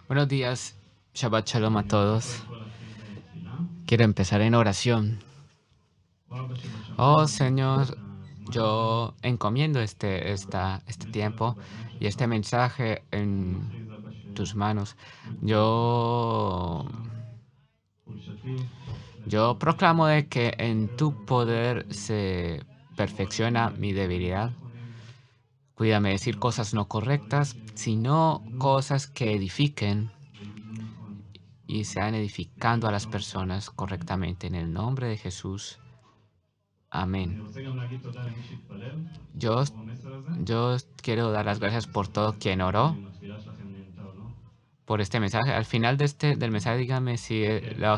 Buenos días, Shabbat Shalom a todos. Quiero empezar en oración. Oh Señor, yo encomiendo este tiempo y este mensaje en tus manos. Yo, yo proclamo de que en tu poder se perfecciona mi debilidad. Cuídame de decir cosas no correctas, sino cosas que edifiquen y sean edificando a las personas correctamente. En el nombre de Jesús. Amén. Yo, yo quiero dar las gracias por todo quien oró por este mensaje. Al final del mensaje, dígame si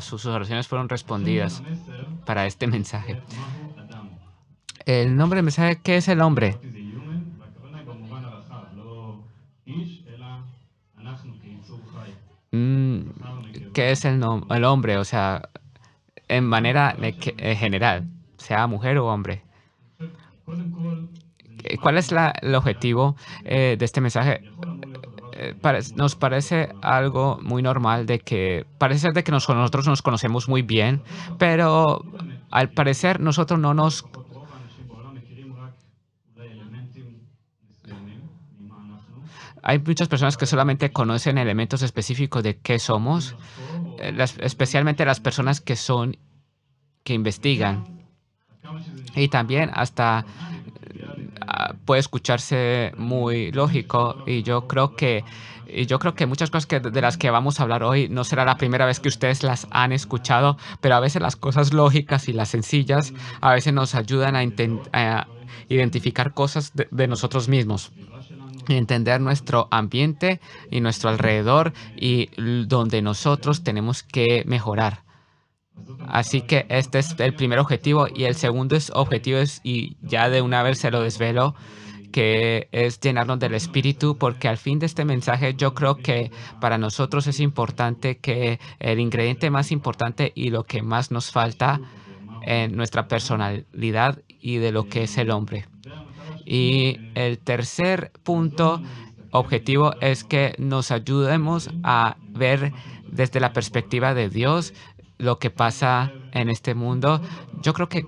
sus oraciones fueron respondidas para este mensaje. El nombre del mensaje, ¿qué es el hombre? Mm, ¿Qué es el hombre? O sea, en manera general, sea mujer o hombre. ¿Cuál es el objetivo de este mensaje? Nos parece algo muy normal de que parece ser de que nosotros nos conocemos muy bien, pero al parecer nosotros no nos... Hay muchas personas que solamente conocen elementos específicos de qué somos, especialmente las personas que investigan. Y también hasta puede escucharse muy lógico y yo creo que muchas cosas de las que vamos a hablar hoy no será la primera vez que ustedes las han escuchado, pero a veces las cosas lógicas y las sencillas a veces nos ayudan a identificar cosas de nosotros mismos y entender nuestro ambiente y nuestro alrededor y donde nosotros tenemos que mejorar. Así que este es el primer objetivo y el segundo objetivo es, y ya de una vez se lo desvelo, que es llenarnos del Espíritu, porque al fin de este mensaje yo creo que para nosotros es importante que el ingrediente más importante y lo que más nos falta en nuestra personalidad y de lo que es el hombre. Y el tercer punto objetivo es que nos ayudemos a ver desde la perspectiva de Dios lo que pasa en este mundo. Yo creo que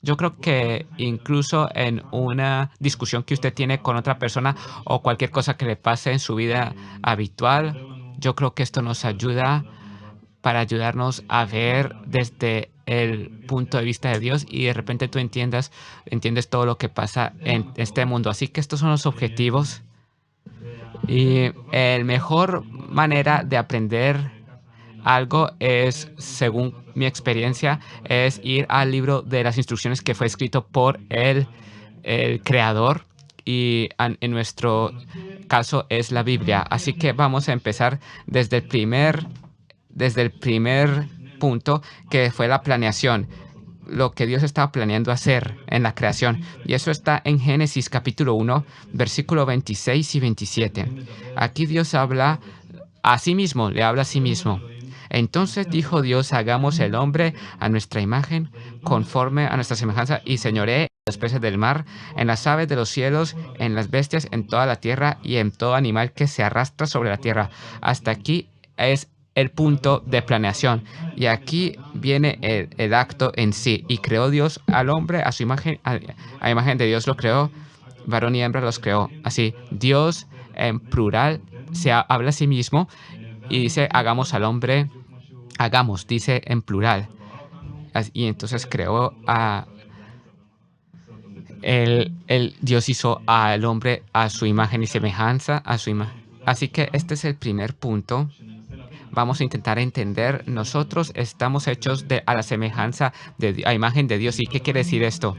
yo creo que incluso en una discusión que usted tiene con otra persona o cualquier cosa que le pase en su vida habitual, yo creo que esto nos ayuda para ayudarnos a ver desde el punto de vista de Dios y de repente tú entiendes todo lo que pasa en este mundo. Así que estos son los objetivos y el mejor manera de aprender algo es, según mi experiencia, es ir al libro de las instrucciones que fue escrito por el creador y en nuestro caso es la Biblia. Así que vamos a empezar desde el primer punto, que fue la planeación, lo que Dios estaba planeando hacer en la creación. Y eso está en Génesis capítulo 1, versículo 26 y 27. Aquí Dios habla a sí mismo, le habla a sí mismo. Entonces dijo Dios, hagamos el hombre a nuestra imagen, conforme a nuestra semejanza, y señoree en los peces del mar, en las aves de los cielos, en las bestias, en toda la tierra y en todo animal que se arrastra sobre la tierra. Hasta aquí es el punto de planeación. Y aquí viene el acto en sí. Y creó Dios al hombre a su imagen, a imagen de Dios lo creó, varón y hembra los creó. Así, Dios en plural habla a sí mismo y dice, hagamos al hombre, hagamos, dice en plural. Y entonces creó Dios hizo al hombre a su imagen y semejanza, a su imagen. Así que este es el primer punto. Vamos a intentar entender, nosotros estamos hechos a la semejanza, a imagen de Dios. ¿Y qué quiere decir esto?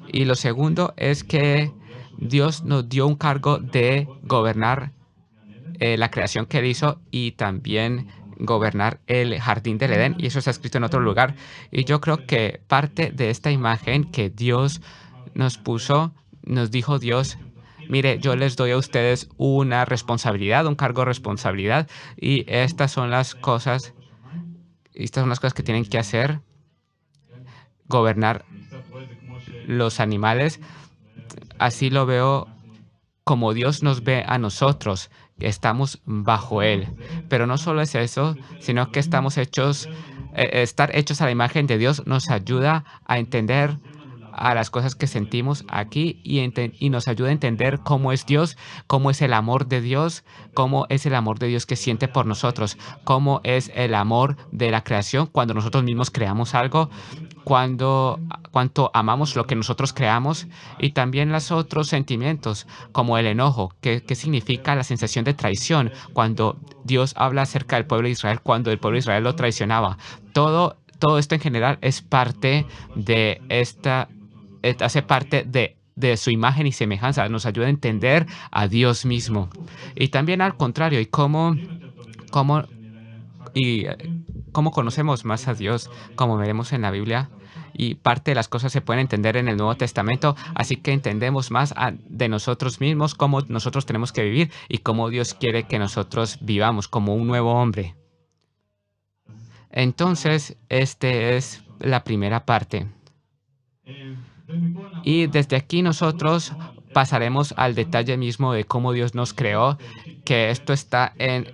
Y lo segundo es que Dios nos dio un cargo de gobernar la creación que él hizo y también gobernar el jardín del Edén. Y eso está escrito en otro lugar. Y yo creo que parte de esta imagen que Dios nos puso, nos dijo Dios, mire, yo les doy a ustedes una responsabilidad, un cargo de responsabilidad, y estas son las cosas que tienen que hacer: gobernar los animales. Así lo veo como Dios nos ve a nosotros, estamos bajo Él. Pero no solo es eso, sino que estamos hechos, estar hechos a la imagen de Dios nos ayuda a entender a las cosas que sentimos aquí y nos ayuda a entender cómo es Dios, cómo es el amor de Dios, cómo es el amor de Dios que siente por nosotros, cómo es el amor de la creación cuando nosotros mismos creamos algo, cuánto amamos lo que nosotros creamos y también los otros sentimientos como el enojo, que significa la sensación de traición cuando Dios habla acerca del pueblo de Israel, cuando el pueblo de Israel lo traicionaba. Todo esto en general es parte de hace parte de su imagen y semejanza, nos ayuda a entender a Dios mismo. Y también al contrario, cómo, y, cómo conocemos más a Dios, como veremos en la Biblia. Y parte de las cosas se pueden entender en el Nuevo Testamento, así que entendemos más de nosotros mismos, cómo nosotros tenemos que vivir y cómo Dios quiere que nosotros vivamos como un nuevo hombre. Entonces, este es la primera parte. Y desde aquí nosotros pasaremos al detalle mismo de cómo Dios nos creó, que esto está en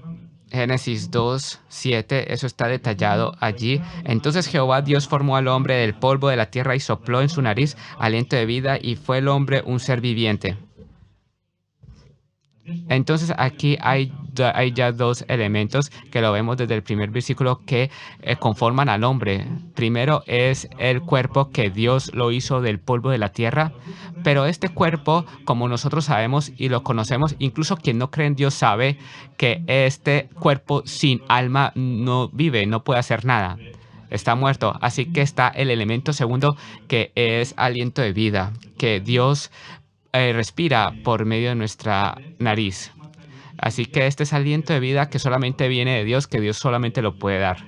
Génesis 2:7, eso está detallado allí. Entonces Jehová Dios formó al hombre del polvo de la tierra y sopló en su nariz aliento de vida y fue el hombre un ser viviente. Entonces aquí hay ya dos elementos que lo vemos desde el primer versículo que conforman al hombre. Primero es el cuerpo que Dios lo hizo del polvo de la tierra, pero este cuerpo, como nosotros sabemos y lo conocemos, incluso quien no cree en Dios sabe que este cuerpo sin alma no vive, no puede hacer nada. Está muerto. Así que está el elemento segundo que es aliento de vida, que Dios respira por medio de nuestra nariz. Así que este es aliento de vida que solamente viene de Dios, que Dios solamente lo puede dar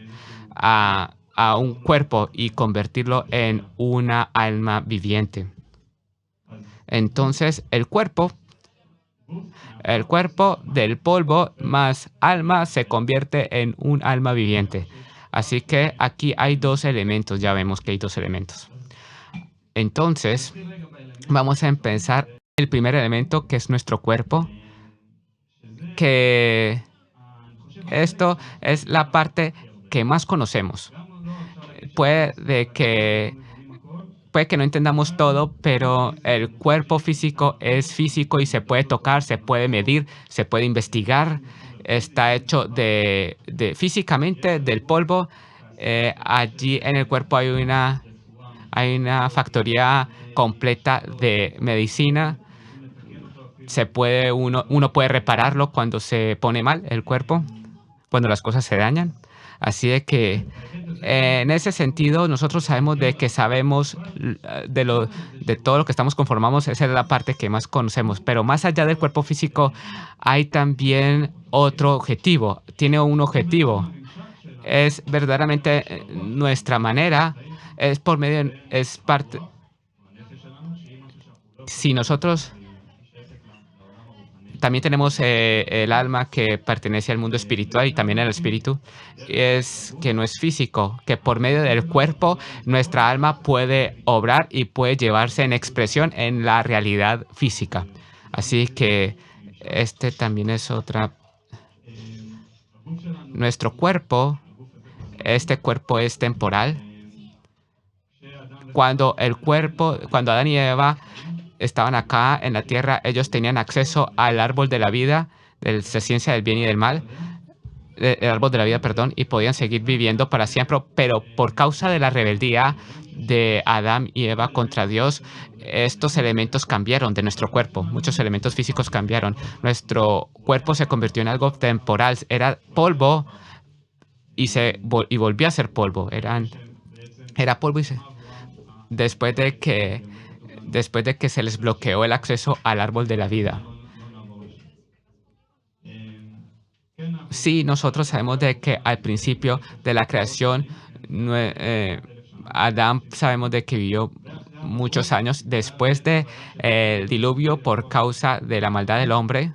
a un cuerpo y convertirlo en una alma viviente. Entonces, el cuerpo del polvo más alma se convierte en un alma viviente. Así que aquí hay dos elementos, ya vemos que hay dos elementos. Entonces, vamos a empezar el primer elemento, que es nuestro cuerpo, que esto es la parte que más conocemos. Puede que, puede que no entendamos todo, pero el cuerpo físico es físico y se puede tocar, se puede medir, se puede investigar. Está hecho físicamente del polvo. Allí en el cuerpo hay una factoría completa de medicina. Uno puede repararlo cuando se pone mal el cuerpo, cuando las cosas se dañan. Así de que en ese sentido nosotros sabemos de que sabemos de todo lo que estamos conformamos, esa es la parte que más conocemos. Pero más allá del cuerpo físico hay también otro objetivo, tiene un objetivo. Es verdaderamente nuestra manera, es parte, si nosotros también tenemos el alma que pertenece al mundo espiritual y también el espíritu, es que no es físico, que por medio del cuerpo nuestra alma puede obrar y puede llevarse en expresión en la realidad física. Así que este también es otra. Nuestro cuerpo, este cuerpo es temporal. Cuando Adán y Eva estaban acá en la tierra, ellos tenían acceso al árbol de la vida, de la ciencia del bien y del mal, el árbol de la vida, perdón, y podían seguir viviendo para siempre, pero por causa de la rebeldía de Adán y Eva contra Dios, estos elementos cambiaron de nuestro cuerpo, muchos elementos físicos cambiaron. Nuestro cuerpo se convirtió en algo temporal, era polvo y volvió a ser polvo, era polvo después después de que se les bloqueó el acceso al árbol de la vida. Sí, nosotros sabemos de que al principio de la creación, Adán sabemos de que vivió muchos años después de el diluvio por causa de la maldad del hombre.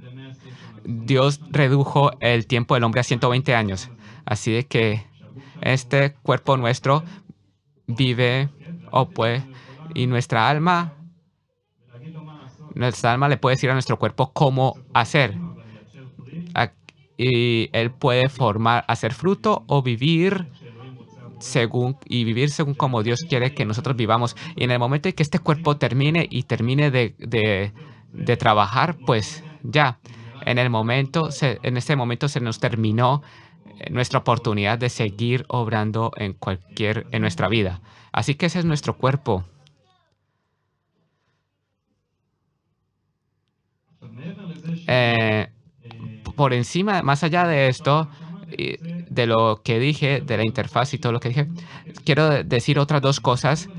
Dios redujo el tiempo del hombre a 120 años. Así de que este cuerpo nuestro vive y nuestra alma le puede decir a nuestro cuerpo cómo hacer. y Él puede formar, hacer fruto o vivir vivir según como Dios quiere que nosotros vivamos. Y en el momento en que este cuerpo termine y termine de trabajar, pues ya, en este momento se nos terminó nuestra oportunidad de seguir obrando en nuestra vida. Así que ese es nuestro cuerpo. Eh, por encima, más allá de esto, de lo que dije, de la interfaz y todo lo que dije, quiero decir otras dos cosas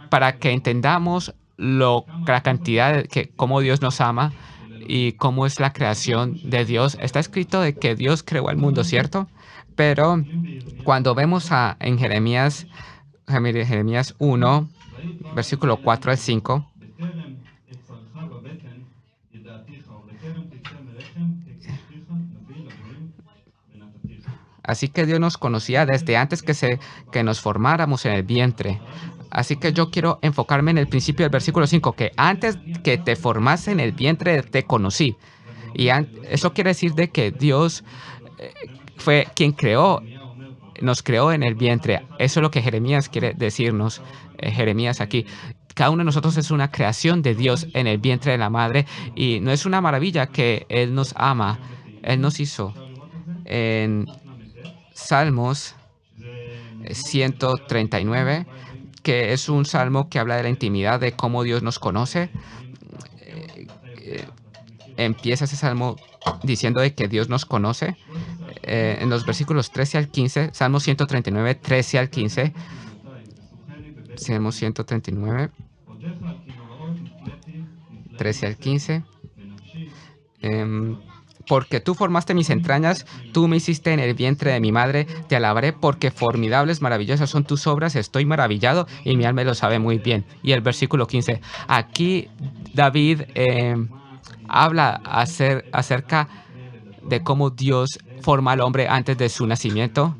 para que entendamos la cantidad cómo Dios nos ama y cómo es la creación de Dios. Está escrito de que Dios creó el mundo, ¿cierto? Pero cuando vemos en Jeremías 1, versículo 4 al 5, así que Dios nos conocía desde antes que nos formáramos en el vientre. Así que yo quiero enfocarme en el principio del versículo 5, que antes que te formase en el vientre te conocí. Y eso quiere decir de que Dios eh, fue quien nos creó en el vientre. Eso es lo que Jeremías quiere decirnos, Jeremías aquí. Cada uno de nosotros es una creación de Dios en el vientre de la madre y no es una maravilla que Él nos ama, Él nos hizo. En Salmos 139, que es un salmo que habla de la intimidad, de cómo Dios nos conoce. Eh, eh, Empieza ese salmo diciendo de que Dios nos conoce. En los versículos 13 al 15, Salmo 139, 13 al 15, Salmo 139, 13 al 15. Porque tú formaste mis entrañas, tú me hiciste en el vientre de mi madre, te alabaré porque formidables, maravillosas son tus obras, estoy maravillado y mi alma lo sabe muy bien. Y el versículo 15, aquí David habla acerca de cómo Dios forma al hombre antes de su nacimiento.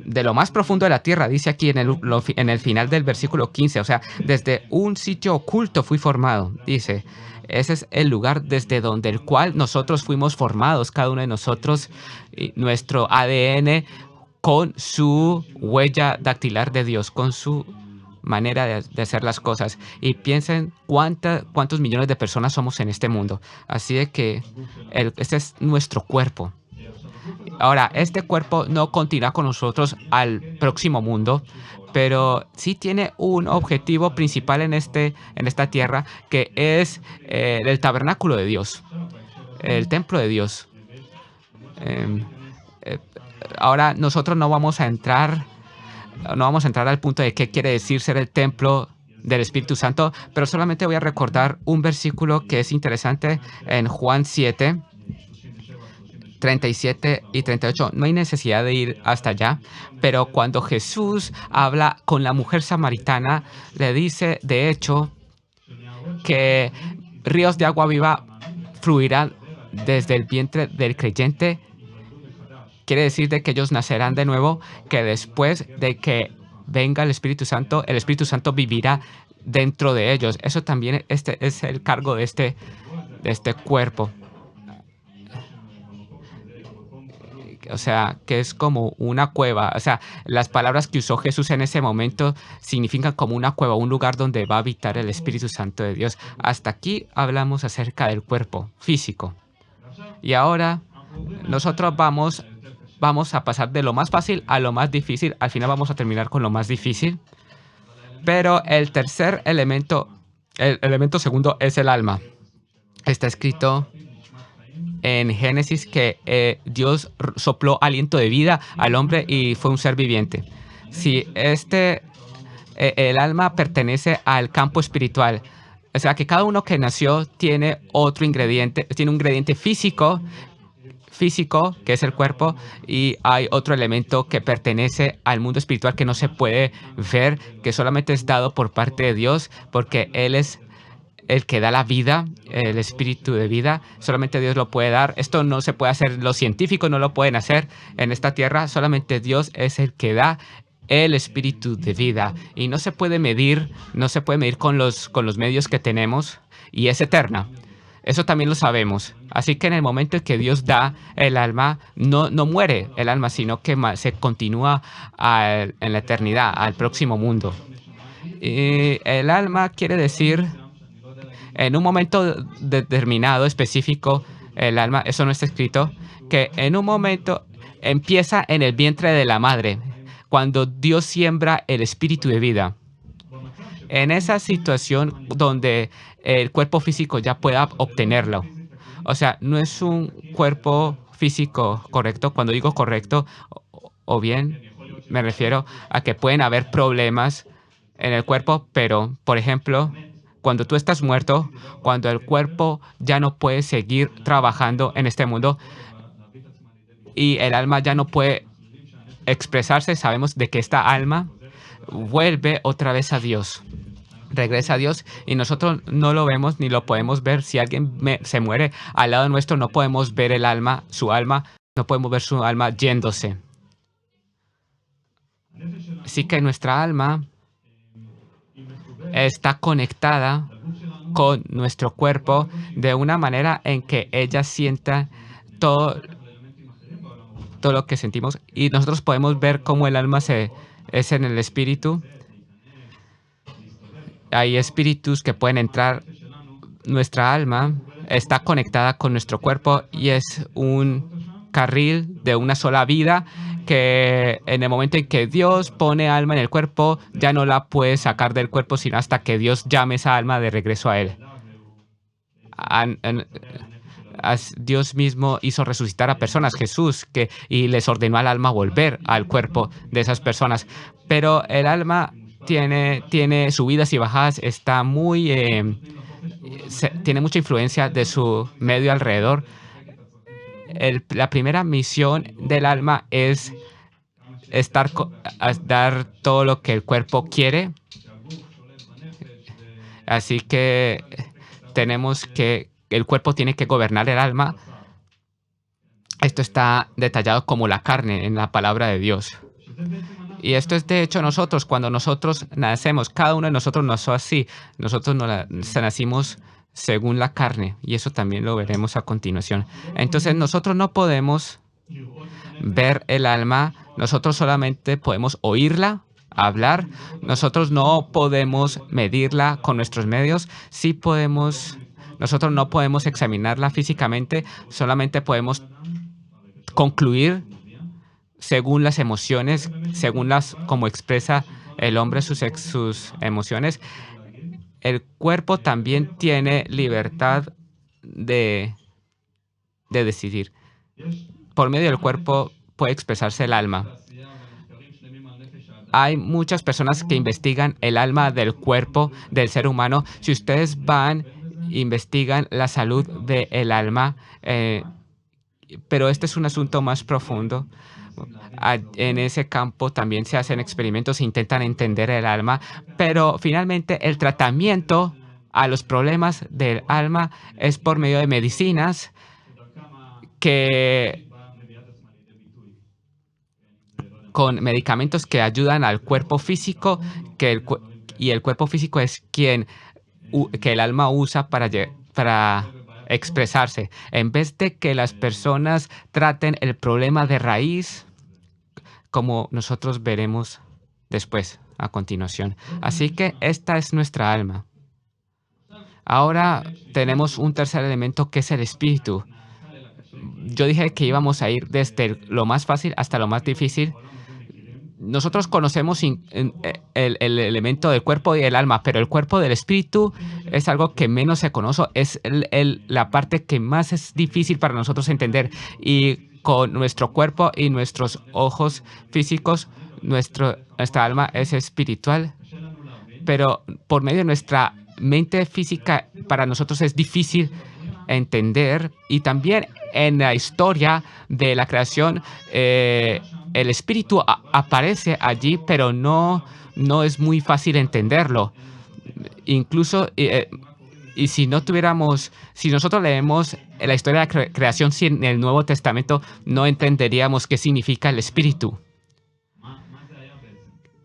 De lo más profundo de la tierra, dice aquí en el final del versículo 15, o sea, desde un sitio oculto fui formado, dice. Ese es el lugar desde donde el cual nosotros fuimos formados, cada uno de nosotros, y nuestro ADN con su huella dactilar de Dios, con su manera de hacer las cosas. Y piensen cuántos millones de personas somos en este mundo. Así de que este es nuestro cuerpo. Ahora, este cuerpo no continúa con nosotros al próximo mundo, pero sí tiene un objetivo principal en esta tierra, que es el tabernáculo de Dios, el templo de Dios. Em, eh, Ahora nosotros no vamos a entrar al punto de qué quiere decir ser el templo del Espíritu Santo, pero solamente voy a recordar un versículo que es interesante en Juan 7. 37 y 38. No hay necesidad de ir hasta allá, pero cuando Jesús habla con la mujer samaritana, le dice, de hecho, que ríos de agua viva fluirán desde el vientre del creyente. Quiere decir de que ellos nacerán de nuevo, que después de que venga el Espíritu Santo vivirá dentro de ellos. Eso también es el cargo de este cuerpo. O sea, que es como una cueva. O sea, las palabras que usó Jesús en ese momento significan como una cueva, un lugar donde va a habitar el Espíritu Santo de Dios. Hasta aquí hablamos acerca del cuerpo físico. Y ahora nosotros vamos a pasar de lo más fácil a lo más difícil. Al final vamos a terminar con lo más difícil. Pero el tercer elemento, el elemento segundo, es el alma. Está escrito en Génesis que Dios sopló aliento de vida al hombre y fue un ser viviente. Si el alma pertenece al campo espiritual, o sea que cada uno que nació tiene otro ingrediente, tiene un ingrediente físico, que es el cuerpo, y hay otro elemento que pertenece al mundo espiritual que no se puede ver, que solamente es dado por parte de Dios, porque Él es el que da la vida, el espíritu de vida. Solamente Dios lo puede dar. Esto no se puede hacer, los científicos no lo pueden hacer en esta tierra. Solamente Dios es el que da el espíritu de vida. Y no se puede medir con los medios que tenemos. Y es eterna. Eso también lo sabemos. Así que en el momento en que Dios da el alma, no muere el alma, sino que se continúa en la eternidad, al próximo mundo. Y el alma quiere decir, en un momento determinado, específico, el alma, eso no está escrito, que en un momento empieza en el vientre de la madre, cuando Dios siembra el espíritu de vida. En esa situación donde el cuerpo físico ya pueda obtenerlo. O sea, no es un cuerpo físico correcto. Cuando digo correcto, o bien me refiero a que pueden haber problemas en el cuerpo, pero, por ejemplo, cuando tú estás muerto, cuando el cuerpo ya no puede seguir trabajando en este mundo y el alma ya no puede expresarse, sabemos de que esta alma vuelve otra vez a Dios. Regresa a Dios y nosotros no lo vemos ni lo podemos ver. Si alguien se muere al lado nuestro, no podemos ver el alma, su alma, no podemos ver su alma yéndose. Así que nuestra alma está conectada con nuestro cuerpo de una manera en que ella sienta todo, todo lo que sentimos y nosotros podemos ver cómo el alma es en el espíritu. Hay espíritus que pueden entrar. Nuestra alma está conectada con nuestro cuerpo y es un carril de una sola vida que en el momento en que Dios pone alma en el cuerpo, ya no la puede sacar del cuerpo, sino hasta que Dios llame esa alma de regreso a Él. Dios mismo hizo resucitar a personas, Jesús, y les ordenó al alma volver al cuerpo de esas personas. Pero el alma tiene subidas y bajadas, está tiene mucha influencia de su medio alrededor. La primera misión del alma es dar todo lo que el cuerpo quiere. Así que el cuerpo tiene que gobernar el alma. Esto está detallado como la carne en la palabra de Dios. Y esto es de hecho nosotros, cuando nosotros nacemos, cada uno de nosotros nació así. Nosotros nacimos según la carne, y eso también lo veremos a continuación. Entonces nosotros no podemos ver el alma, nosotros solamente podemos oírla, hablar. Nosotros no podemos medirla con nuestros medios. Nosotros no podemos examinarla físicamente, solamente podemos concluir según las emociones, como expresa el hombre sus emociones. El cuerpo también tiene libertad de decidir. Por medio del cuerpo puede expresarse el alma. Hay muchas personas que investigan el alma del cuerpo del ser humano. Si ustedes investigan la salud del alma, pero este es un asunto más profundo. En ese campo también se hacen experimentos e intentan entender el alma, pero finalmente el tratamiento a los problemas del alma es por medio de medicinas con medicamentos que ayudan al cuerpo físico, y el cuerpo físico es que el alma usa para expresarse. En vez de que las personas traten el problema de raíz, como nosotros veremos después, a continuación. Así que esta es nuestra alma. Ahora tenemos un tercer elemento que es el espíritu. Yo dije que íbamos a ir desde lo más fácil hasta lo más difícil. Nosotros conocemos el elemento del cuerpo y el alma, pero el cuerpo del espíritu es algo que menos se conoce, es la parte que más es difícil para nosotros entender. Y con nuestro cuerpo y nuestros ojos físicos, nuestra alma es espiritual, pero por medio de nuestra mente física, para nosotros es difícil entender. Y también en la historia de la creación, el espíritu aparece allí, pero no es muy fácil entenderlo. Incluso, y si nosotros leemos la historia de la creación en el Nuevo Testamento, no entenderíamos qué significa el espíritu.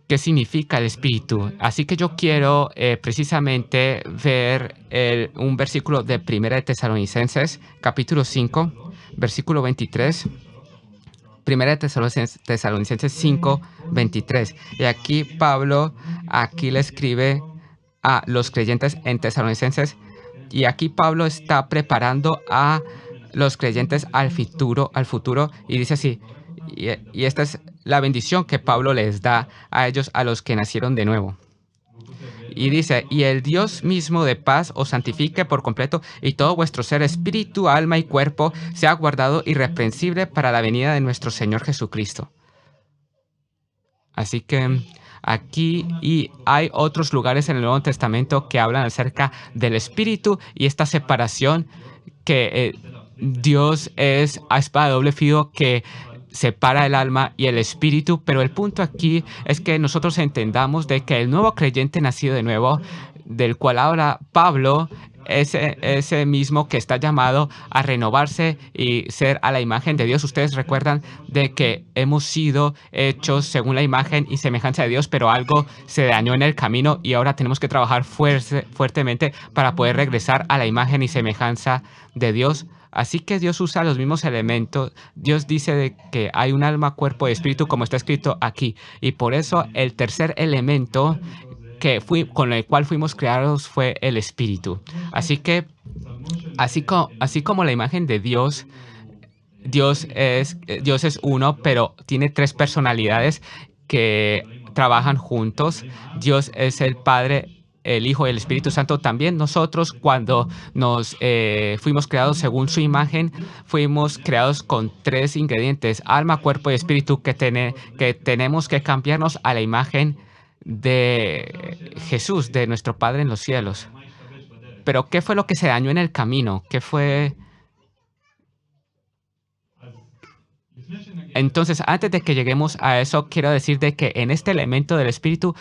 qué significa el espíritu. Así que yo quiero precisamente ver un versículo de Primera de Tesalonicenses, capítulo 5, versículo 23. Primera de Tesalonicenses 5, 23. Y aquí Pablo, aquí le escribe a los creyentes en Tesalonicenses, y aquí Pablo está preparando a los creyentes al futuro, y dice así, y esta es la bendición que Pablo les da a ellos, a los que nacieron de nuevo. Y dice, y el Dios mismo de paz os santifique por completo, y todo vuestro ser, espíritu, alma y cuerpo, sea guardado irreprensible para la venida de nuestro Señor Jesucristo. Así que aquí y hay otros lugares en el Nuevo Testamento que hablan acerca del espíritu y esta separación que Dios es a espada de doble filo que separa el alma y el espíritu, pero el punto aquí es que nosotros entendamos de que el nuevo creyente nacido de nuevo, del cual habla Pablo, ese mismo que está llamado a renovarse y ser a la imagen de Dios. Ustedes recuerdan de que hemos sido hechos según la imagen y semejanza de Dios, pero algo se dañó en el camino y ahora tenemos que trabajar fuertemente para poder regresar a la imagen y semejanza de Dios. Así que Dios usa los mismos elementos. Dios dice de que hay un alma, cuerpo y espíritu, como está escrito aquí. Y por eso el tercer elemento con el cual fuimos creados fue el espíritu. Así que, así como la imagen de Dios, Dios es uno, pero tiene tres personalidades que trabajan juntos. Dios es el Padre, el Hijo y el Espíritu Santo. También nosotros, cuando nos fuimos creados según su imagen, fuimos creados con tres ingredientes: alma, cuerpo y espíritu, que tenemos que cambiarnos a la imagen de Jesús, de nuestro Padre en los cielos. Pero ¿qué fue lo que se dañó en el camino? ¿Qué fue? Entonces, antes de que lleguemos a eso, quiero decir de que en este elemento del espíritu,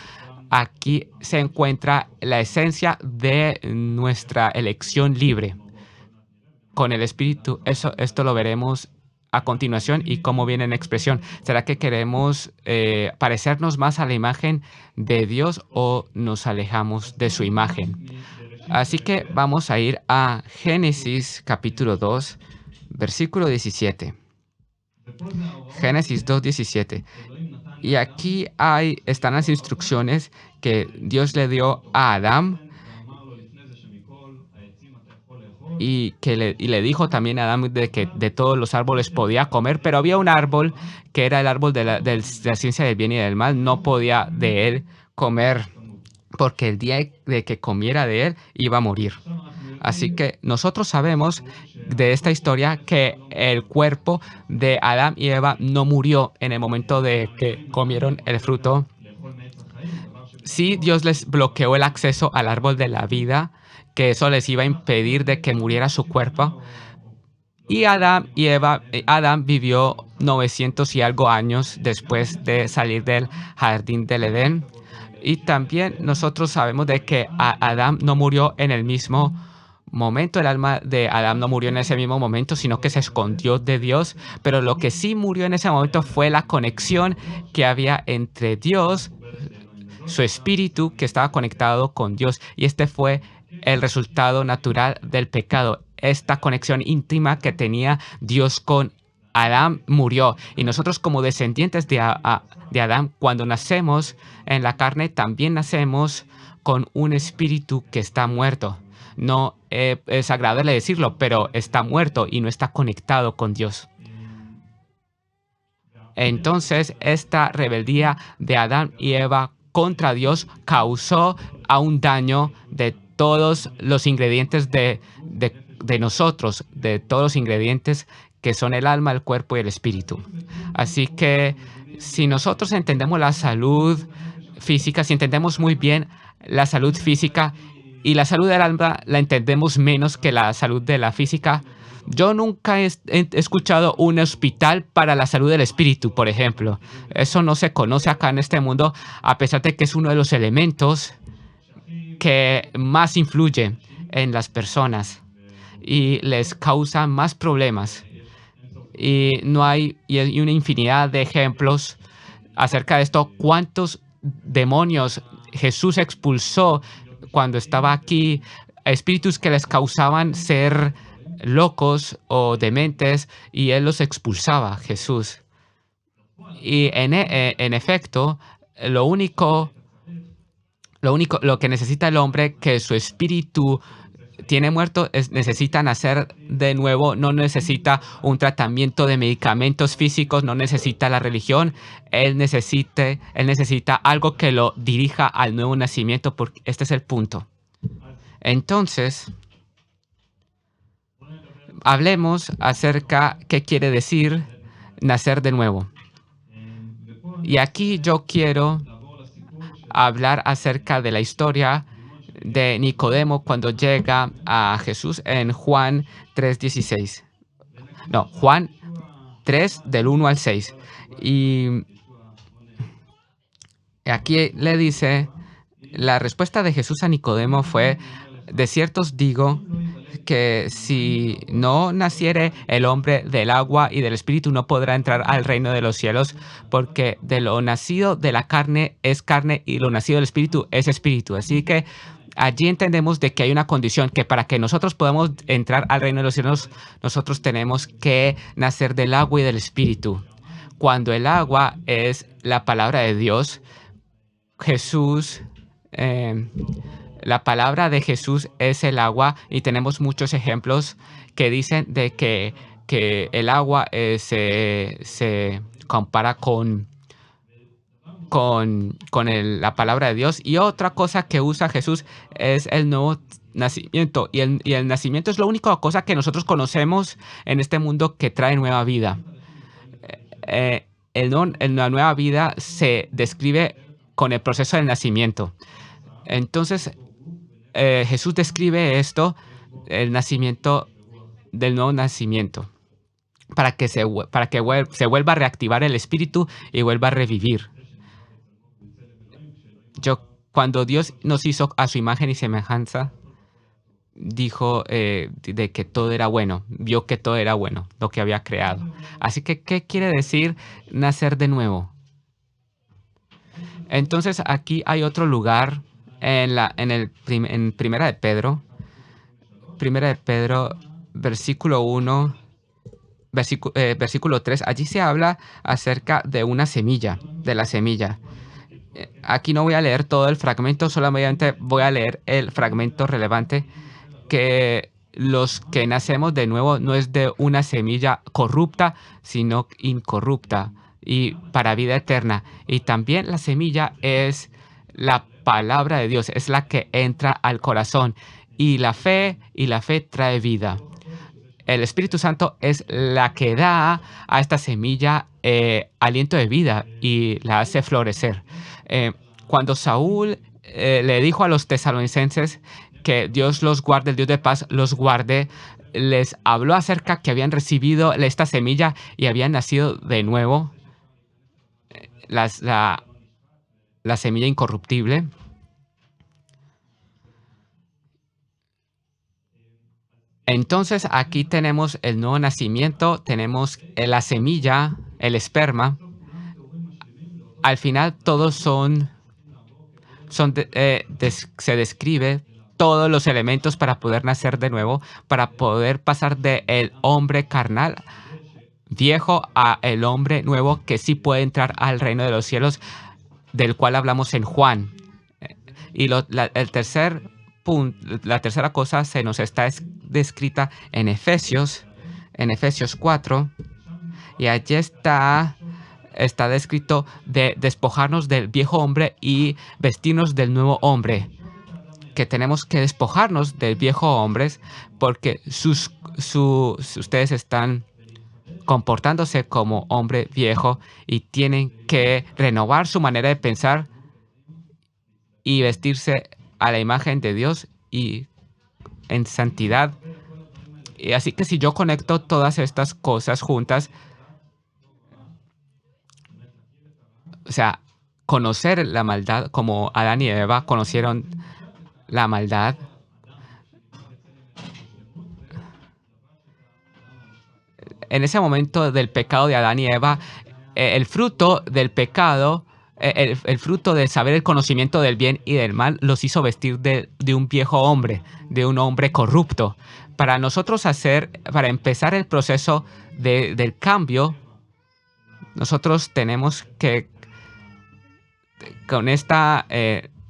aquí se encuentra la esencia de nuestra elección libre. Con el espíritu, esto lo veremos a continuación y cómo viene en expresión. ¿Será que queremos parecernos más a la imagen de Dios o nos alejamos de su imagen? Así que vamos a ir a Génesis capítulo 2, versículo 17. Génesis 2:17. Y aquí están las instrucciones que Dios le dio a Adán y le dijo también a Adán de que de todos los árboles podía comer, pero había un árbol que era el árbol de la ciencia del bien y del mal. No podía de él comer porque el día de que comiera de él iba a morir. Así que nosotros sabemos de esta historia que el cuerpo de Adán y Eva no murió en el momento de que comieron el fruto. Sí, Dios les bloqueó el acceso al árbol de la vida, que eso les iba a impedir de que muriera su cuerpo. Y Adán vivió 900 y algo años después de salir del jardín del Edén. Y también nosotros sabemos de que Adán no murió en el mismo momento. El alma de Adán no murió en ese mismo momento, sino que se escondió de Dios. Pero lo que sí murió en ese momento fue la conexión que había entre Dios, su espíritu que estaba conectado con Dios. Y este fue el resultado natural del pecado. Esta conexión íntima que tenía Dios con Adán murió. Y nosotros, como descendientes de Adán, cuando nacemos en la carne, también nacemos con un espíritu que está muerto. No es agradable decirlo, pero está muerto y no está conectado con Dios. Entonces, esta rebeldía de Adán y Eva contra Dios causó a un daño de todos los ingredientes de nosotros, de todos los ingredientes que son el alma, el cuerpo y el espíritu. Así que si nosotros entendemos la salud física, si entendemos muy bien la salud física y la salud del alma la entendemos menos que la salud de la física, yo nunca he escuchado un hospital para la salud del espíritu, por ejemplo. Eso no se conoce acá en este mundo, a pesar de que es uno de los elementos que más influye en las personas y les causa más problemas. Y hay una infinidad de ejemplos acerca de esto. ¿Cuántos demonios Jesús expulsó cuando estaba aquí, espíritus que les causaban ser locos o dementes, y Él los expulsaba, Jesús. Y en efecto, lo único, lo que necesita el hombre, que su espíritu tiene muerto, necesita nacer de nuevo, no necesita un tratamiento de medicamentos físicos, no necesita la religión, él necesita algo que lo dirija al nuevo nacimiento, porque este es el punto. Entonces, hablemos acerca qué quiere decir nacer de nuevo. Y aquí yo quiero hablar acerca de la historia de Nicodemo cuando llega a Jesús en Juan 3:16. No, Juan 3 del 1 al 6. Y aquí le dice, la respuesta de Jesús a Nicodemo fue, de cierto os digo que si no naciere el hombre del agua y del espíritu, no podrá entrar al reino de los cielos, porque de lo nacido de la carne es carne y lo nacido del espíritu es espíritu. Así que allí entendemos de que hay una condición, que para que nosotros podamos entrar al reino de los cielos, nosotros tenemos que nacer del agua y del espíritu. Cuando el agua es la palabra de Dios, Jesús, la palabra de Jesús es el agua, y tenemos muchos ejemplos que dicen de que el agua se compara la palabra de Dios. Y otra cosa que usa Jesús es el nuevo nacimiento. Y el nacimiento es la única cosa que nosotros conocemos en este mundo que trae nueva vida. La nueva vida se describe con el proceso del nacimiento. Entonces, Jesús describe esto, el nacimiento del nuevo nacimiento, para que se vuelva a reactivar el espíritu y vuelva a revivir. Cuando Dios nos hizo a su imagen y semejanza, dijo de que todo era bueno, vio que todo era bueno, lo que había creado. Así que, ¿qué quiere decir nacer de nuevo? Entonces, aquí hay otro lugar en Primera de Pedro, versículo 1, versículo 3. Allí se habla acerca de una semilla, de la semilla. Aquí no voy a leer todo el fragmento, solamente voy a leer el fragmento relevante, que los que nacemos de nuevo no es de una semilla corrupta, sino incorrupta y para vida eterna. Y también la semilla es la palabra de Dios, es la que entra al corazón, y la fe trae vida. El Espíritu Santo es la que da a esta semilla aliento de vida y la hace florecer. Cuando Saúl le dijo a los tesalonicenses que Dios los guarde, el Dios de paz los guarde, les habló acerca que habían recibido esta semilla y habían nacido de nuevo, la semilla incorruptible. Entonces aquí tenemos el nuevo nacimiento, tenemos la semilla, el esperma. Al final todos se describe todos los elementos para poder nacer de nuevo, para poder pasar del hombre carnal viejo a el hombre nuevo que sí puede entrar al reino de los cielos, del cual hablamos en Juan. Y el tercer punto, la tercera cosa se nos está descrita en Efesios 4, y allí está descrito de despojarnos del viejo hombre y vestirnos del nuevo hombre, que tenemos que despojarnos del viejo hombre porque ustedes están comportándose como hombre viejo y tienen que renovar su manera de pensar y vestirse a la imagen de Dios y en santidad. Y así que si yo conecto todas estas cosas juntas, o sea, conocer la maldad como Adán y Eva conocieron la maldad, en ese momento del pecado de Adán y Eva, el fruto del pecado el fruto de saber el conocimiento del bien y del mal los hizo vestir de un viejo hombre, de un hombre corrupto. Para empezar el proceso del cambio, nosotros tenemos que, con esta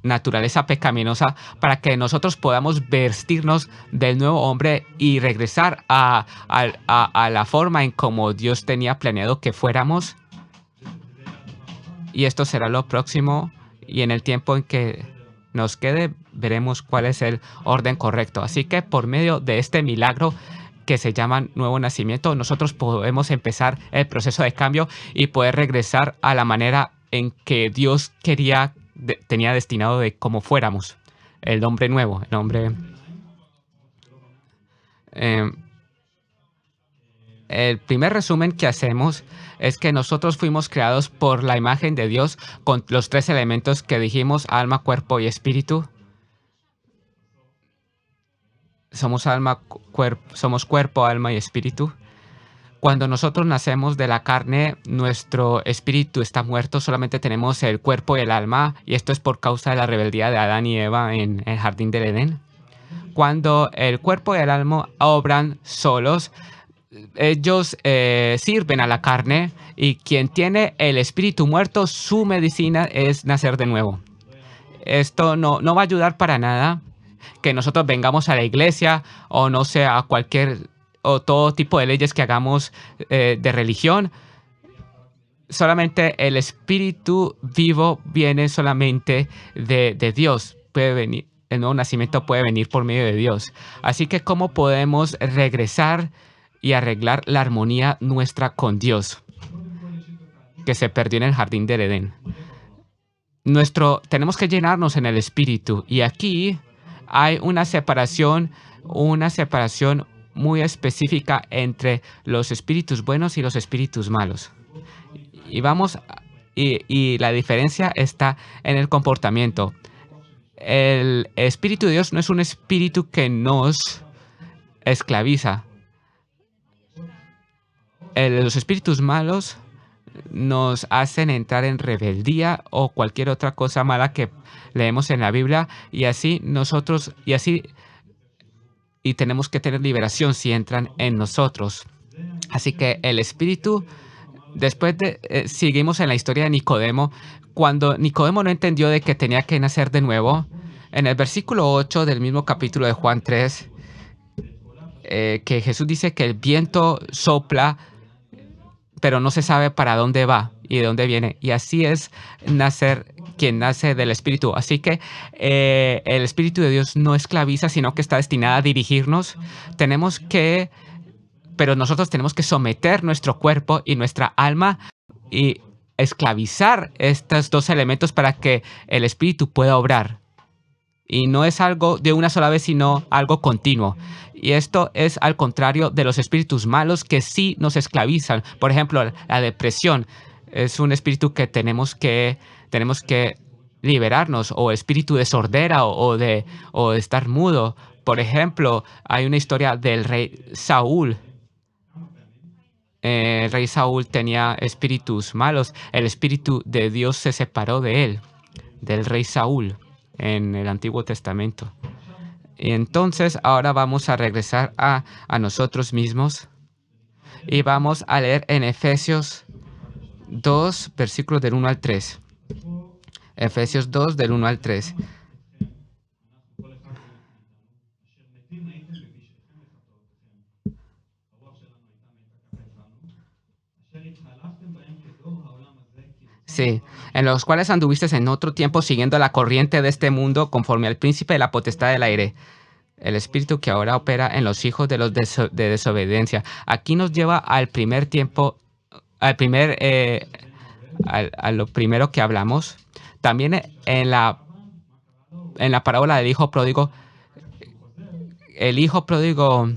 naturaleza pecaminosa, para que nosotros podamos vestirnos del nuevo hombre y regresar a la forma en como Dios tenía planeado que fuéramos. Y esto será lo próximo, y en el tiempo en que nos quede veremos cuál es el orden correcto. Así que por medio de este milagro que se llama nuevo nacimiento, nosotros podemos empezar el proceso de cambio y poder regresar a la manera en que Dios tenía destinado de cómo fuéramos. El hombre nuevo, el hombre... eh, el primer resumen que hacemos es que nosotros fuimos creados por la imagen de Dios con los tres elementos que dijimos: alma, cuerpo y espíritu. Somos somos cuerpo, alma y espíritu. Cuando nosotros nacemos de la carne, nuestro espíritu está muerto, solamente tenemos el cuerpo y el alma, y esto es por causa de la rebeldía de Adán y Eva en el jardín del Edén. Cuando el cuerpo y el alma obran solos, ellos sirven a la carne, y quien tiene el espíritu muerto, su medicina es nacer de nuevo. Esto no va a ayudar para nada que nosotros vengamos a la iglesia o no sé, a cualquier o todo tipo de leyes que hagamos de religión. Solamente el espíritu vivo viene solamente de Dios. Puede venir, el nuevo nacimiento puede venir por medio de Dios. Así que, ¿cómo podemos regresar y arreglar la armonía nuestra con Dios, que se perdió en el jardín del Edén? Tenemos que llenarnos en el espíritu, y aquí hay una separación muy específica entre los espíritus buenos y los espíritus malos. Y la diferencia está en el comportamiento. El Espíritu de Dios no es un espíritu que nos esclaviza. Los espíritus malos nos hacen entrar en rebeldía o cualquier otra cosa mala que leemos en la Biblia, y tenemos que tener liberación si entran en nosotros. Así que el espíritu, seguimos en la historia de Nicodemo. Cuando Nicodemo no entendió de que tenía que nacer de nuevo, en el versículo 8 del mismo capítulo de Juan 3, que Jesús dice que el viento sopla, pero no se sabe para dónde va y de dónde viene. Y así es quien nace del Espíritu. Así que el Espíritu de Dios no esclaviza, sino que está destinado a dirigirnos. Pero nosotros tenemos que someter nuestro cuerpo y nuestra alma y esclavizar estos dos elementos para que el Espíritu pueda obrar. Y no es algo de una sola vez, sino algo continuo. Y esto es al contrario de los espíritus malos, que sí nos esclavizan. Por ejemplo, la depresión es un espíritu que tenemos que liberarnos, o espíritu de sordera o de estar mudo. Por ejemplo, hay una historia del rey Saúl. El rey Saúl tenía espíritus malos. El espíritu de Dios se separó de él, del rey Saúl, en el Antiguo Testamento. Y entonces ahora vamos a regresar a nosotros mismos y vamos a leer en Efesios 2, versículos del 1 al 3. Efesios 2, del 1 al 3. Sí, en los cuales anduvisteis en otro tiempo siguiendo la corriente de este mundo, conforme al príncipe de la potestad del aire, el espíritu que ahora opera en los hijos de los de desobediencia. Aquí nos lleva al primer tiempo, a lo primero que hablamos. También en la parábola del hijo pródigo, el hijo pródigo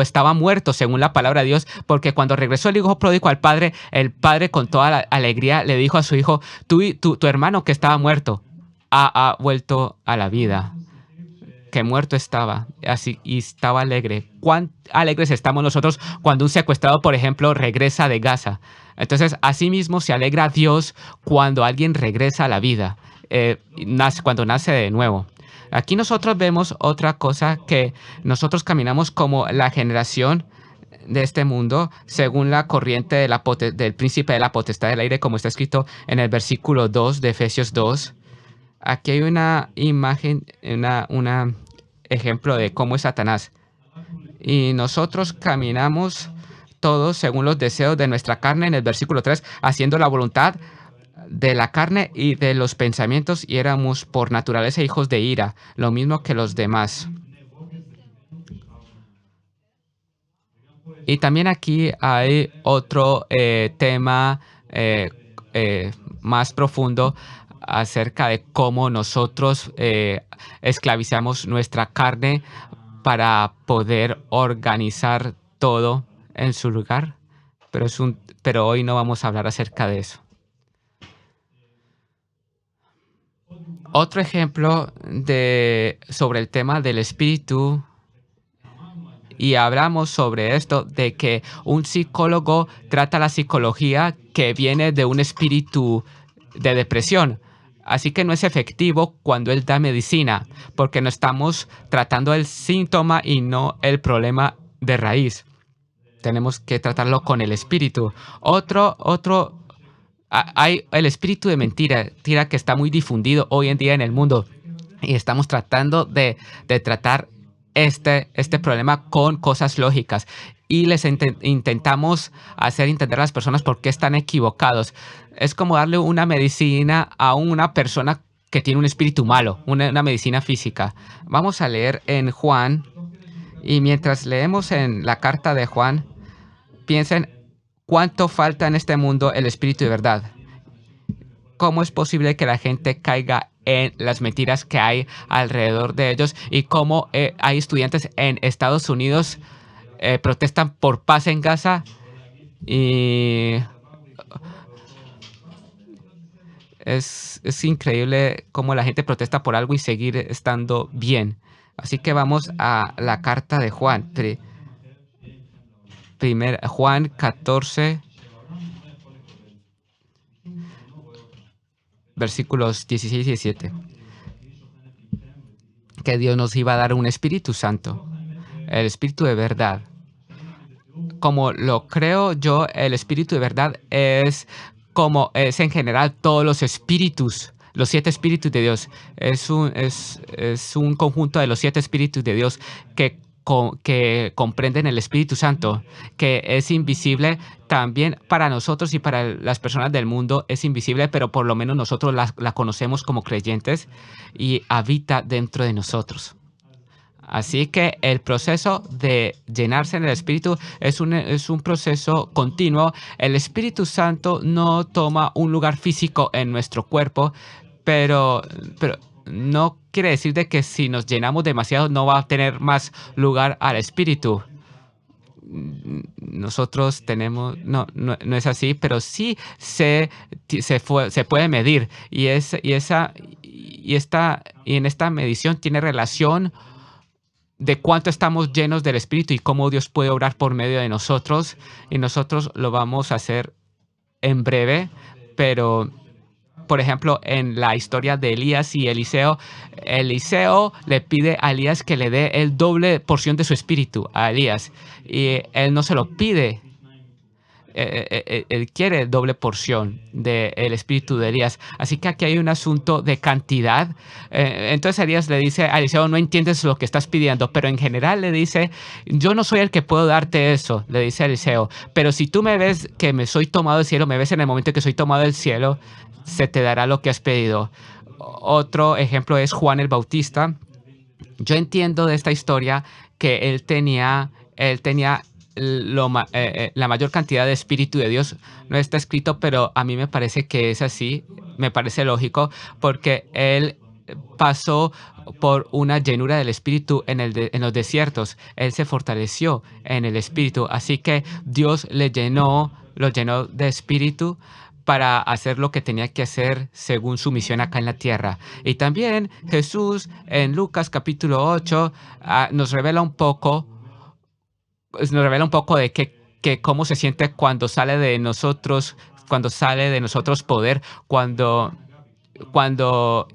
estaba muerto, según la palabra de Dios, porque cuando regresó el hijo pródigo al padre, el padre con toda la alegría le dijo a su hijo: tu hermano que estaba muerto ha vuelto a la vida. que muerto estaba, así, y estaba alegre. ¿Cuán alegres estamos nosotros cuando un secuestrado, por ejemplo, regresa de Gaza? Entonces, asimismo se alegra Dios cuando alguien regresa a la vida, cuando nace de nuevo. Aquí nosotros vemos otra cosa, que nosotros caminamos como la generación de este mundo, según la corriente de del príncipe de la potestad del aire, como está escrito en el versículo 2 de Efesios 2. Aquí hay una imagen, una ejemplo de cómo es Satanás. Y nosotros caminamos todos según los deseos de nuestra carne, en el versículo 3, haciendo la voluntad de la carne y de los pensamientos, y éramos por naturaleza hijos de ira, lo mismo que los demás. Y también aquí hay otro tema más profundo acerca de cómo nosotros esclavizamos nuestra carne para poder organizar todo en su lugar. Pero hoy no vamos a hablar acerca de eso. Otro ejemplo sobre el tema del espíritu, y hablamos sobre esto, de que un psicólogo trata la psicología que viene de un espíritu de depresión. Así que no es efectivo cuando él da medicina, porque no estamos tratando el síntoma y no el problema de raíz. Tenemos que tratarlo con el espíritu. Hay el espíritu de mentira que está muy difundido hoy en día en el mundo. Y estamos tratando de tratar este problema con cosas lógicas. Y les intentamos hacer entender a las personas por qué están equivocados. Es como darle una medicina a una persona que tiene un espíritu malo, una medicina física. Vamos a leer en Juan, y mientras leemos en la carta de Juan, piensen cuánto falta en este mundo el espíritu de verdad. ¿Cómo es posible que la gente caiga en las mentiras que hay alrededor de ellos? Y cómo hay estudiantes en Estados Unidos protestan por paz en Gaza, y es increíble cómo la gente protesta por algo y seguir estando bien. Así que vamos a la carta de Juan. Juan 14, versículos 16 y 17. Que Dios nos iba a dar un Espíritu Santo, el Espíritu de verdad. Como lo creo yo, el Espíritu de verdad es como es en general todos los espíritus, los 7 espíritus de Dios. Es un conjunto de los 7 espíritus de Dios que comprenden el Espíritu Santo, que es invisible también para nosotros y para las personas del mundo. Es invisible, pero por lo menos nosotros la conocemos como creyentes, y habita dentro de nosotros. Así que el proceso de llenarse en el Espíritu es un proceso continuo. El Espíritu Santo no toma un lugar físico en nuestro cuerpo, pero no quiere decir de que si nos llenamos demasiado no va a tener más lugar al Espíritu. Nosotros tenemos, no es así, pero sí se puede medir, y en esta medición tiene relación de cuánto estamos llenos del Espíritu y cómo Dios puede obrar por medio de nosotros. Y nosotros lo vamos a hacer en breve, pero por ejemplo, en la historia de Elías y Eliseo, Eliseo le pide a Elías que le dé el doble porción de su espíritu a Elías, y él no se lo pide. Él quiere doble porción del espíritu de Elías. Así que aquí hay un asunto de cantidad. Entonces Elías le dice a Eliseo: no entiendes lo que estás pidiendo, pero en general le dice: yo no soy el que puedo darte eso, le dice a Eliseo, pero si tú me ves que me soy tomado del cielo, me ves en el momento que soy tomado del cielo, se te dará lo que has pedido. Otro ejemplo es Juan el Bautista. Yo entiendo de esta historia que él tenía la mayor cantidad de Espíritu de Dios. No está escrito, pero a mí me parece que es así. Me parece lógico, porque él pasó por una llenura del Espíritu en los desiertos. Él se fortaleció en el Espíritu. Así que Dios lo llenó de Espíritu para hacer lo que tenía que hacer según su misión acá en la tierra. Y también Jesús en Lucas capítulo 8 nos revela un poco de que cómo se siente cuando sale de nosotros poder, cuando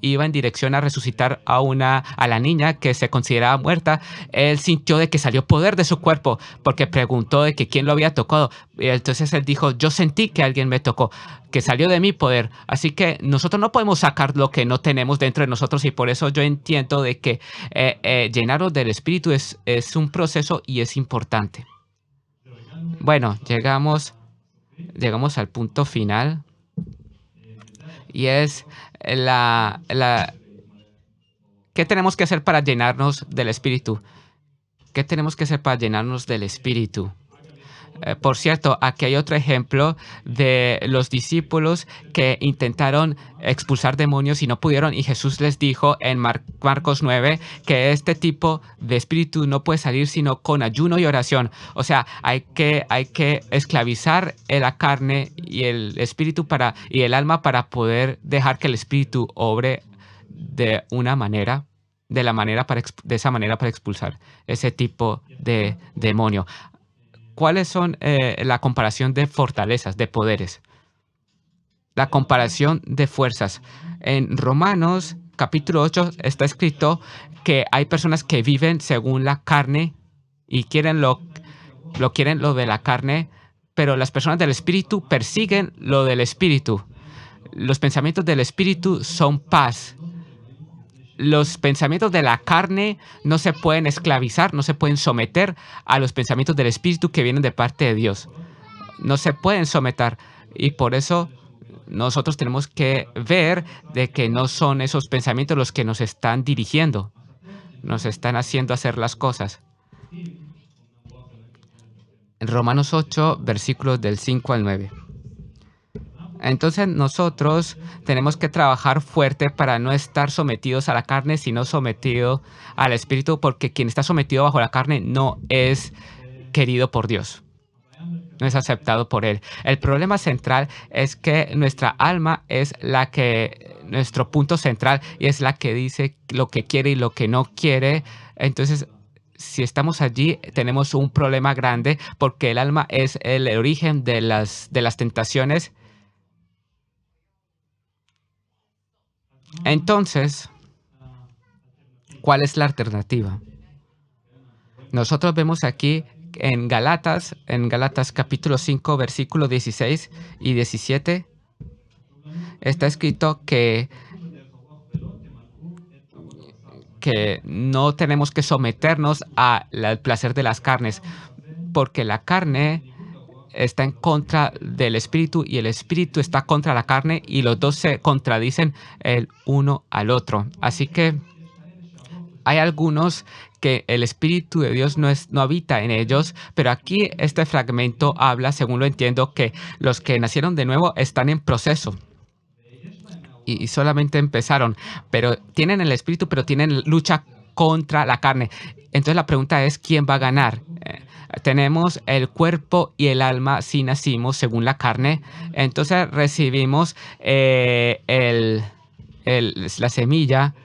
iba en dirección a resucitar a la niña que se consideraba muerta. Él sintió de que salió poder de su cuerpo porque preguntó de que quién lo había tocado. Y entonces él dijo, yo sentí que alguien me tocó, que salió de mi poder. Así que nosotros no podemos sacar lo que no tenemos dentro de nosotros, y por eso yo entiendo de que llenarnos del Espíritu es un proceso y es importante. Bueno, llegamos al punto final, y es la ¿qué tenemos que hacer para llenarnos del Espíritu? ¿Qué tenemos que hacer para llenarnos del Espíritu? Por cierto, aquí hay otro ejemplo de los discípulos que intentaron expulsar demonios y no pudieron, y Jesús les dijo en Marcos 9 que este tipo de espíritu no puede salir sino con ayuno y oración. O sea, hay que esclavizar la carne y el espíritu y el alma para poder dejar que el espíritu obre de esa manera para expulsar ese tipo de demonio. ¿Cuáles son la comparación de fortalezas, de poderes? La comparación de fuerzas. En Romanos capítulo 8 está escrito que hay personas que viven según la carne y quieren lo de la carne, pero las personas del Espíritu persiguen lo del Espíritu. Los pensamientos del Espíritu son paz. Los pensamientos de la carne no se pueden esclavizar, no se pueden someter a los pensamientos del Espíritu que vienen de parte de Dios. No se pueden someter, y por eso nosotros tenemos que ver de que no son esos pensamientos los que nos están dirigiendo, nos están haciendo hacer las cosas. En Romanos 8, versículos del 5 al 9. Entonces nosotros tenemos que trabajar fuerte para no estar sometidos a la carne, sino sometido al Espíritu, porque quien está sometido bajo la carne no es querido por Dios, no es aceptado por Él. El problema central es que nuestra alma es nuestro punto central, y es la que dice lo que quiere y lo que no quiere. Entonces, si estamos allí, tenemos un problema grande, porque el alma es el origen de las tentaciones. Entonces, ¿cuál es la alternativa? Nosotros vemos aquí en Galatas capítulo 5, versículos 16 y 17, está escrito que no tenemos que someternos al placer de las carnes, porque la carne está en contra del Espíritu y el Espíritu está contra la carne, y los dos se contradicen el uno al otro. Así que hay algunos que el Espíritu de Dios no habita en ellos, pero aquí este fragmento habla, según lo entiendo, que los que nacieron de nuevo están en proceso. Y solamente empezaron, pero tienen el Espíritu, pero tienen lucha contra la carne. Entonces la pregunta es, ¿quién va a ganar? Tenemos el cuerpo y el alma si nacimos según la carne. Entonces recibimos la semilla.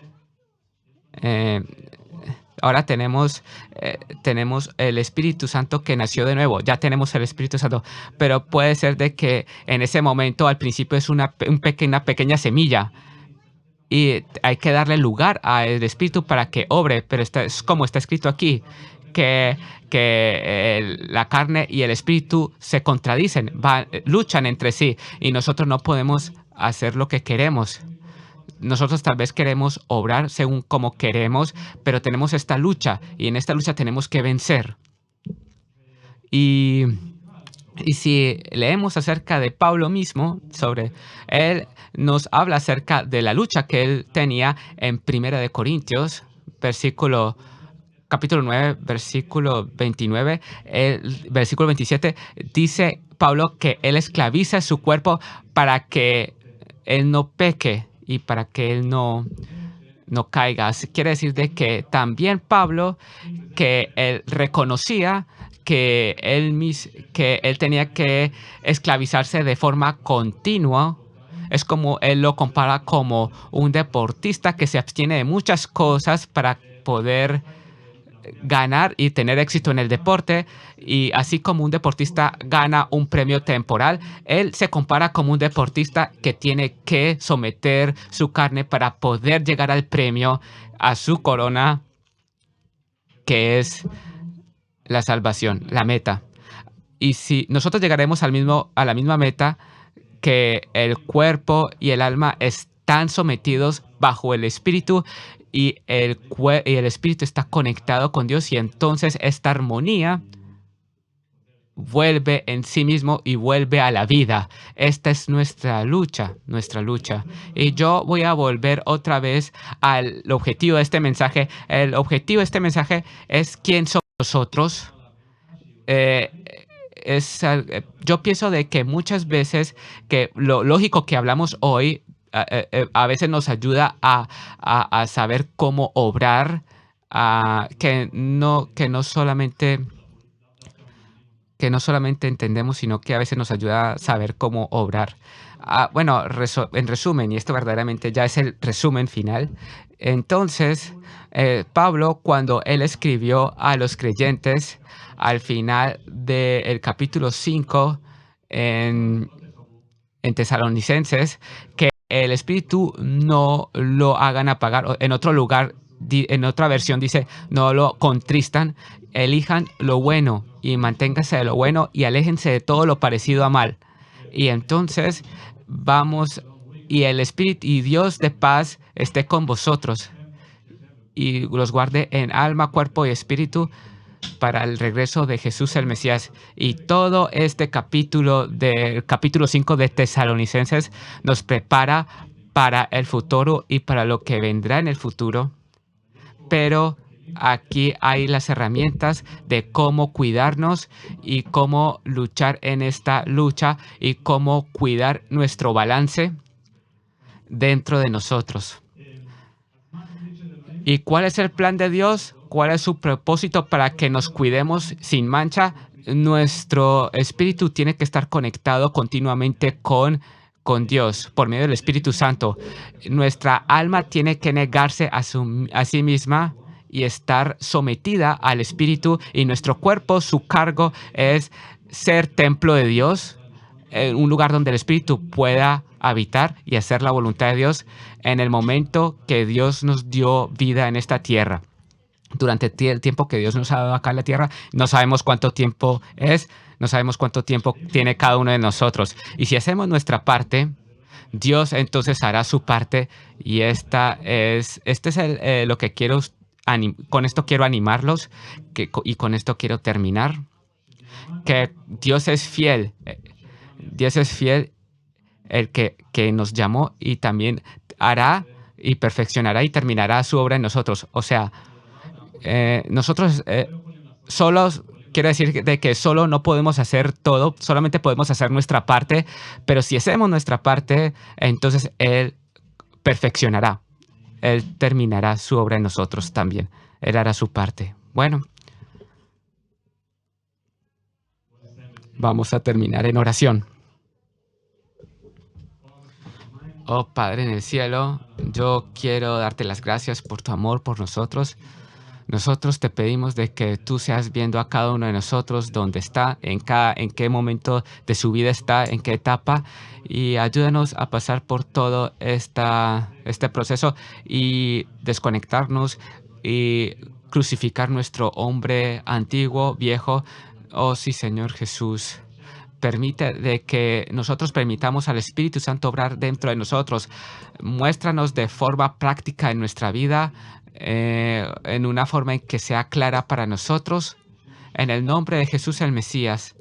Ahora tenemos el Espíritu Santo que nació de nuevo. Ya tenemos el Espíritu Santo. Pero puede ser de que en ese momento, al principio, es una pequeña semilla. Y hay que darle lugar al Espíritu para que obre. Pero es como está escrito aquí, que la carne y el Espíritu se contradicen, luchan entre sí. Y nosotros no podemos hacer lo que queremos. Nosotros tal vez queremos obrar según como queremos, pero tenemos esta lucha, y en esta lucha tenemos que vencer. Y si leemos acerca de Pablo mismo, él nos habla acerca de la lucha que él tenía en 1 de Corintios, capítulo 9, versículo 29, versículo 27, dice Pablo que él esclaviza su cuerpo para que él no peque y para que él no caiga. Quiere decir de que también Pablo, que él reconocía que él tenía que esclavizarse de forma continua. Es como él lo compara como un deportista que se abstiene de muchas cosas para poder ganar y tener éxito en el deporte, y así como un deportista gana un premio temporal, él se compara como un deportista que tiene que someter su carne para poder llegar al premio, a su corona, que es la salvación, la meta. Y si nosotros llegaremos a la misma meta, que el cuerpo y el alma están sometidos bajo el espíritu, y el espíritu está conectado con Dios, y entonces esta armonía vuelve en sí mismo y vuelve a la vida. Esta es nuestra lucha, nuestra lucha. Y yo voy a volver otra vez al objetivo de este mensaje. El objetivo de este mensaje es quién somos nosotros. Eh, yo pienso de que muchas veces que lo lógico que hablamos hoy a veces nos ayuda a saber cómo obrar, que no solamente entendemos, sino que a veces nos ayuda a saber cómo obrar. Bueno, en resumen, y esto verdaderamente ya es el resumen final. Entonces, Pablo, cuando él escribió a los creyentes al final del capítulo 5 en, en Tesalonicenses, que el Espíritu no lo hagan apagar. En otro lugar, en otra versión dice, no lo contristan, elijan lo bueno y manténganse de lo bueno y aléjense de todo lo parecido a mal. Y entonces vamos, y el Espíritu y Dios de paz esté con vosotros y los guarde en alma, cuerpo y espíritu para el regreso de Jesús el Mesías. Y todo este capítulo del capítulo 5 de Tesalonicenses nos prepara para el futuro y para lo que vendrá en el futuro. Pero aquí hay las herramientas de cómo cuidarnos y cómo luchar en esta lucha y cómo cuidar nuestro balance dentro de nosotros. ¿Y cuál es el plan de Dios? ¿Cuál es su propósito para que nos cuidemos sin mancha? Nuestro espíritu tiene que estar conectado continuamente con Dios por medio del Espíritu Santo. Nuestra alma tiene que negarse a sí misma y estar sometida al Espíritu, y nuestro cuerpo, su cargo es ser templo de Dios, un lugar donde el Espíritu pueda habitar y hacer la voluntad de Dios en el momento que Dios nos dio vida en esta tierra. Durante el tiempo que Dios nos ha dado acá en la tierra, no sabemos cuánto tiempo es, no sabemos cuánto tiempo tiene cada uno de nosotros. Y si hacemos nuestra parte, Dios entonces hará su parte, y este es lo que quiero, con esto quiero animarlos, y con esto quiero terminar, que Dios es fiel. Dios es fiel, el que nos llamó, y también hará y perfeccionará y terminará su obra en nosotros. O sea, nosotros solos, quiero decir de que solo no podemos hacer todo, solamente podemos hacer nuestra parte, pero si hacemos nuestra parte, entonces Él perfeccionará, Él terminará su obra en nosotros también, Él hará su parte. Bueno, vamos a terminar en oración. Oh Padre en el cielo, yo quiero darte las gracias por tu amor por nosotros. Nosotros te pedimos de que tú seas viendo a cada uno de nosotros dónde está, en qué momento de su vida está, en qué etapa, y ayúdanos a pasar por todo este proceso y desconectarnos y crucificar nuestro hombre antiguo, viejo. Oh sí, Señor Jesús. Permite de que nosotros permitamos al Espíritu Santo obrar dentro de nosotros. Muéstranos de forma práctica en nuestra vida, en una forma en que sea clara para nosotros. En el nombre de Jesús el Mesías.